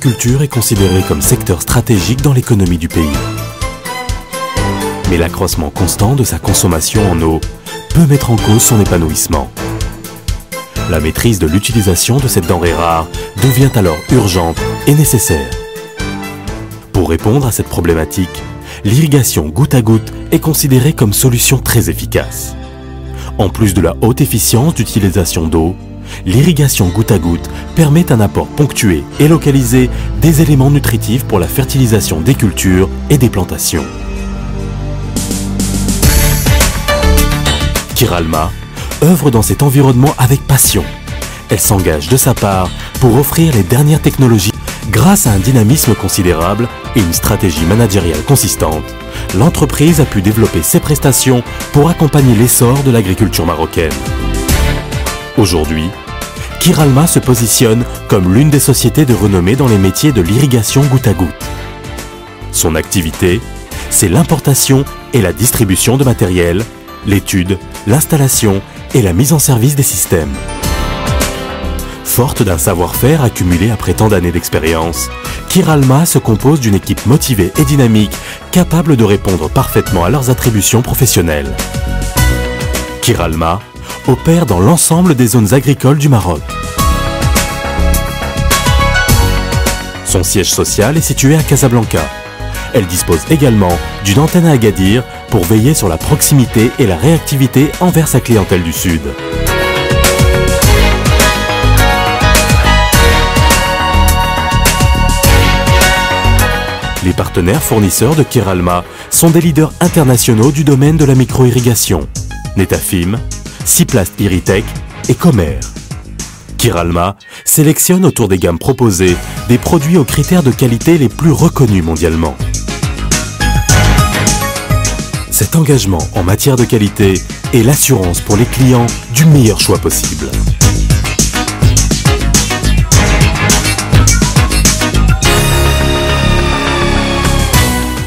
l'agriculture est considérée comme secteur stratégique dans l'économie du pays. Mais l'accroissement constant de sa consommation en eau peut mettre en cause son épanouissement. La maîtrise de l'utilisation de cette denrée rare devient alors urgente et nécessaire. Pour répondre à cette problématique, l'irrigation goutte à goutte est considérée comme solution très efficace. En plus de la haute efficience d'utilisation d'eau, l'irrigation goutte à goutte permet un apport ponctué et localisé des éléments nutritifs pour la fertilisation des cultures et des plantations. Kiralma œuvre dans cet environnement avec passion. Elle s'engage de sa part pour offrir les dernières technologies. Grâce à un dynamisme considérable et une stratégie managériale consistante, l'entreprise a pu développer ses prestations pour accompagner l'essor de l'agriculture marocaine. Aujourd'hui, Kiralma se positionne comme l'une des sociétés de renommée dans les métiers de l'irrigation goutte à goutte. Son activité, c'est l'importation et la distribution de matériel, l'étude, l'installation et la mise en service des systèmes. Forte d'un savoir-faire accumulé après tant d'années d'expérience, Kiralma se compose d'une équipe motivée et dynamique, capable de répondre parfaitement à leurs attributions professionnelles. Kiralma opère dans l'ensemble des zones agricoles du Maroc. Son siège social est situé à Casablanca. Elle dispose également d'une antenne à Agadir pour veiller sur la proximité et la réactivité envers sa clientèle du Sud. Les partenaires fournisseurs de Kiralma sont des leaders internationaux du domaine de la micro-irrigation, Netafim, Siplast Irritech et Comer. Kiralma sélectionne autour des gammes proposées des produits aux critères de qualité les plus reconnus mondialement. Cet engagement en matière de qualité est l'assurance pour les clients du meilleur choix possible.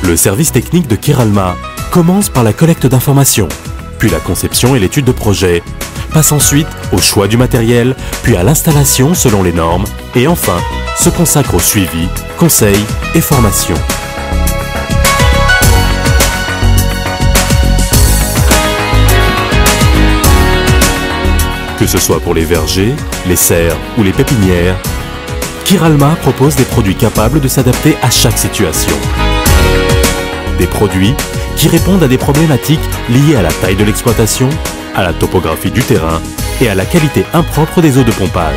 Le service technique de Kiralma commence par la collecte d'informations, puis la conception et l'étude de projet, passe ensuite au choix du matériel, puis à l'installation selon les normes, et enfin se consacre au suivi, conseil et formation. Que ce soit pour les vergers, les serres ou les pépinières, Kiralma propose des produits capables de s'adapter à chaque situation. Des produits qui répondent à des problématiques liées à la taille de l'exploitation, à la topographie du terrain et à la qualité impropre des eaux de pompage.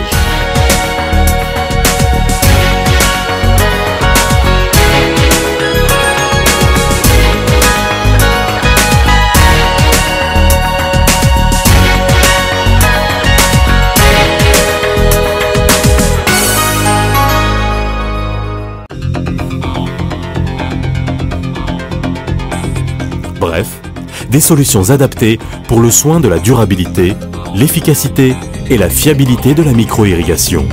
Bref, des solutions adaptées pour le soin de la durabilité, l'efficacité et la fiabilité de la micro-irrigation.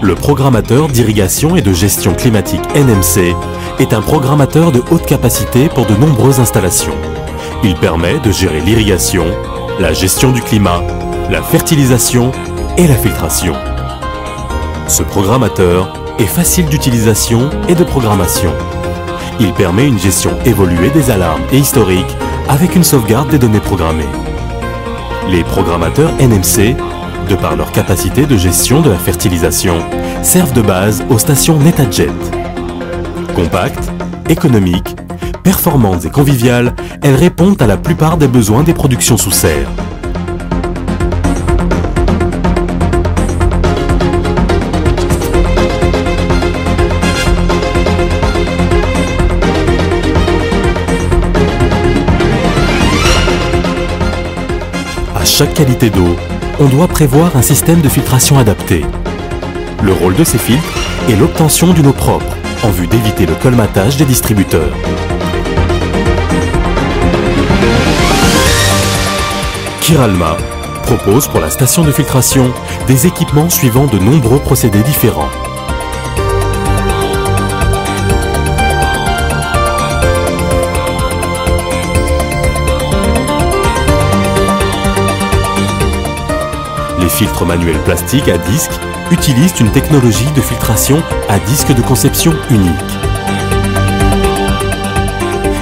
Le programmateur d'irrigation et de gestion climatique NMC est un programmateur de haute capacité pour de nombreuses installations. Il permet de gérer l'irrigation, la gestion du climat, la fertilisation et la filtration. Ce programmateur est facile d'utilisation et de programmation. Il permet une gestion évoluée des alarmes et historiques avec une sauvegarde des données programmées. Les programmateurs NMC, de par leur capacité de gestion de la fertilisation, servent de base aux stations NetaJet. Compactes, économiques, performantes et conviviales, elles répondent à la plupart des besoins des productions sous serre. À chaque qualité d'eau, on doit prévoir un système de filtration adapté. Le rôle de ces filtres est l'obtention d'une eau propre, en vue d'éviter le colmatage des distributeurs. Kiralma propose pour la station de filtration des équipements suivant de nombreux procédés différents. filtres manuels plastiques à disque utilisent une technologie de filtration à disque de conception unique.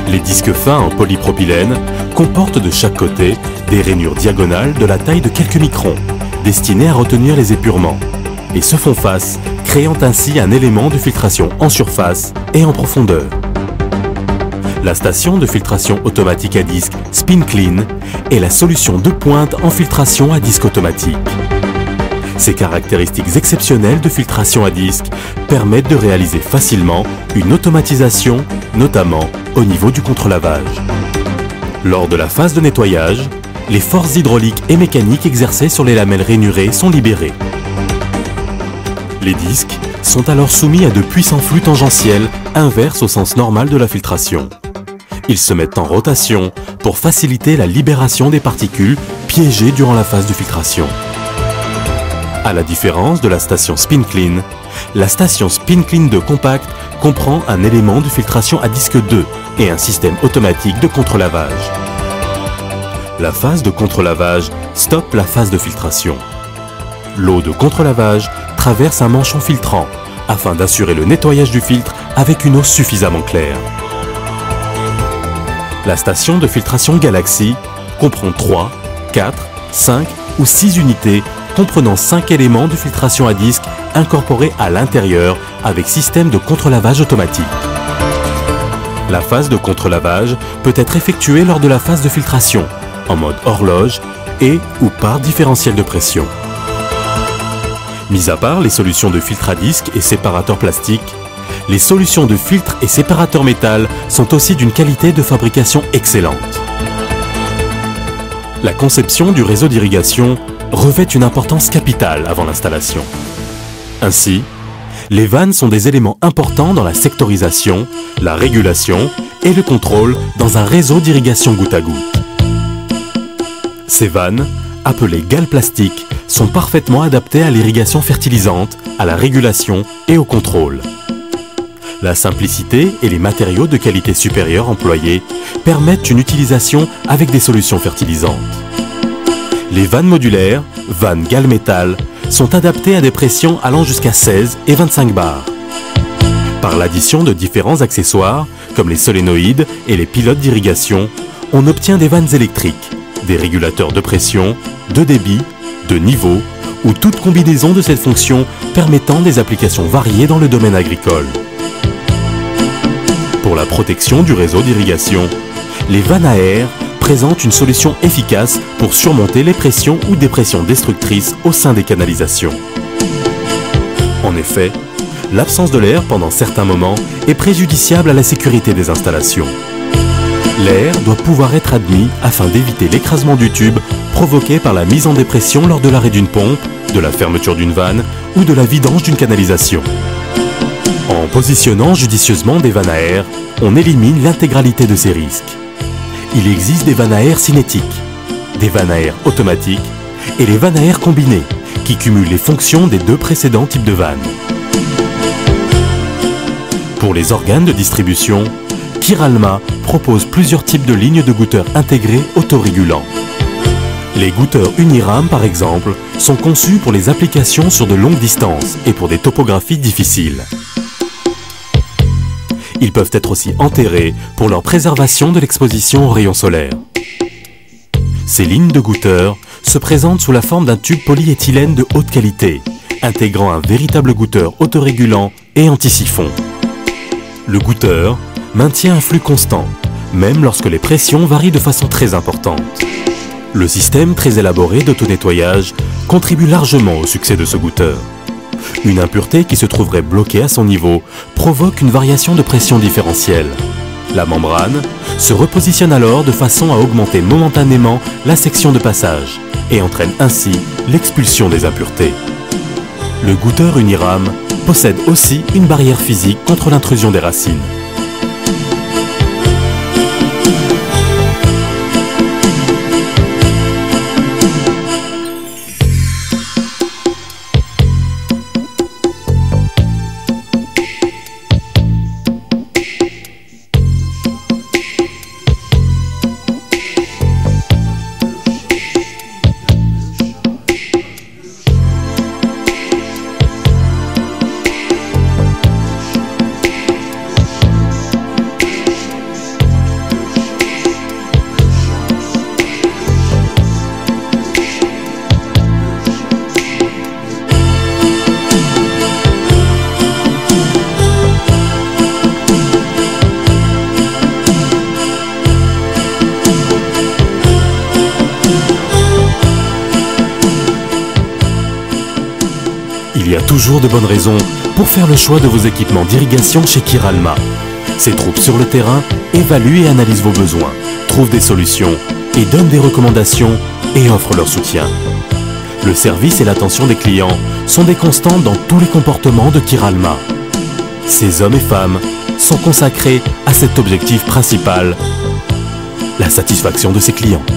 Les disques fins en polypropylène comportent de chaque côté des rainures diagonales de la taille de quelques microns, destinées à retenir les épurements, et se font face, créant ainsi un élément de filtration en surface et en profondeur. La station de filtration automatique à disque SpinClean est la solution de pointe en filtration à disque automatique. Ces caractéristiques exceptionnelles de filtration à disque permettent de réaliser facilement une automatisation, notamment au niveau du contre-lavage. Lors de la phase de nettoyage, les forces hydrauliques et mécaniques exercées sur les lamelles rainurées sont libérées. Les disques sont alors soumis à de puissants flux tangentiels inverses au sens normal de la filtration. Ils se mettent en rotation pour faciliter la libération des particules piégées durant la phase de filtration. À la différence de la station SpinClean, la station SpinClean 2 Compact comprend un élément de filtration à disque 2 et un système automatique de contre-lavage. La phase de contre-lavage stoppe la phase de filtration. L'eau de contre-lavage traverse un manchon filtrant afin d'assurer le nettoyage du filtre avec une eau suffisamment claire. La station de filtration Galaxy comprend 3, 4, 5 ou 6 unités comprenant 5 éléments de filtration à disque incorporés à l'intérieur avec système de contre-lavage automatique. La phase de contre-lavage peut être effectuée lors de la phase de filtration, en mode horloge et ou par différentiel de pression. Mis à part les solutions de filtre à disque et séparateur plastique, les solutions de filtre et séparateur métal sont aussi d'une qualité de fabrication excellente. La conception du réseau d'irrigation revêt une importance capitale avant l'installation. Ainsi, les vannes sont des éléments importants dans la sectorisation, la régulation et le contrôle dans un réseau d'irrigation goutte à goutte. Ces vannes, appelées galles plastiques, sont parfaitement adaptées à l'irrigation fertilisante, à la régulation et au contrôle. La simplicité et les matériaux de qualité supérieure employés permettent une utilisation avec des solutions fertilisantes. Les vannes modulaires, vannes galles métal, sont adaptées à des pressions allant jusqu'à 16 et 25 bars. Par l'addition de différents accessoires, comme les solénoïdes et les pilotes d'irrigation, on obtient des vannes électriques, des régulateurs de pression, de débit, de niveau, ou toute combinaison de cette fonction permettant des applications variées dans le domaine agricole. Pour la protection du réseau d'irrigation, les vannes à air présentent une solution efficace pour surmonter les pressions ou dépressions destructrices au sein des canalisations. En effet, l'absence de l'air pendant certains moments est préjudiciable à la sécurité des installations. L'air doit pouvoir être admis afin d'éviter l'écrasement du tube provoqué par la mise en dépression lors de l'arrêt d'une pompe, de la fermeture d'une vanne ou de la vidange d'une canalisation. En positionnant judicieusement des vannes à air, on élimine l'intégralité de ces risques. Il existe des vannes à air cinétiques, des vannes à air automatiques et les vannes à air combinées qui cumulent les fonctions des deux précédents types de vannes. Pour les organes de distribution, Kiralma propose plusieurs types de lignes de goutteurs intégrés autorégulants. Les goutteurs Uniram, par exemple, sont conçus pour les applications sur de longues distances et pour des topographies difficiles. Ils peuvent être aussi enterrés pour leur préservation de l'exposition aux rayons solaires. Ces lignes de goutteurs se présentent sous la forme d'un tube polyéthylène de haute qualité, intégrant un véritable goutteur autorégulant et anti-siphon. Le goutteur maintient un flux constant, même lorsque les pressions varient de façon très importante. Le système très élaboré d'auto-nettoyage contribue largement au succès de ce goutteur. Une impureté qui se trouverait bloquée à son niveau provoque une variation de pression différentielle. La membrane se repositionne alors de façon à augmenter momentanément la section de passage et entraîne ainsi l'expulsion des impuretés. Le goutteur Uniram possède aussi une barrière physique contre l'intrusion des racines. Toujours de bonnes raisons pour faire le choix de vos équipements d'irrigation chez Kiralma. Ses troupes sur le terrain évaluent et analysent vos besoins, trouvent des solutions et donnent des recommandations et offrent leur soutien. Le service et l'attention des clients sont des constantes dans tous les comportements de Kiralma. Ces hommes et femmes sont consacrés à cet objectif principal, la satisfaction de ses clients.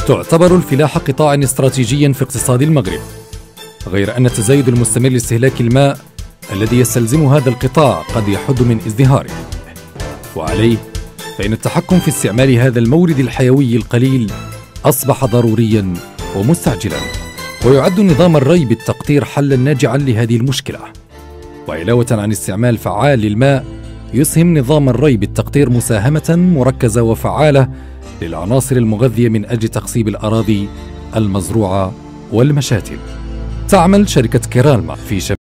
تعتبر الفلاحة قطاعاً استراتيجياً في اقتصاد المغرب، غير أن التزايد المستمر لاستهلاك الماء الذي يستلزم هذا القطاع قد يحد من ازدهاره، وعليه فإن التحكم في استعمال هذا المورد الحيوي القليل أصبح ضرورياً ومستعجلاً. ويعد نظام الري بالتقطير حلاً ناجعاً لهذه المشكلة. وعلاوة عن استعمال فعال للماء، يسهم نظام الري بالتقطير مساهمة مركزة وفعالة للعناصر المغذية من أجل تقصيب الأراضي المزروعة والمشاتل. تعمل شركة كيرالما في شمال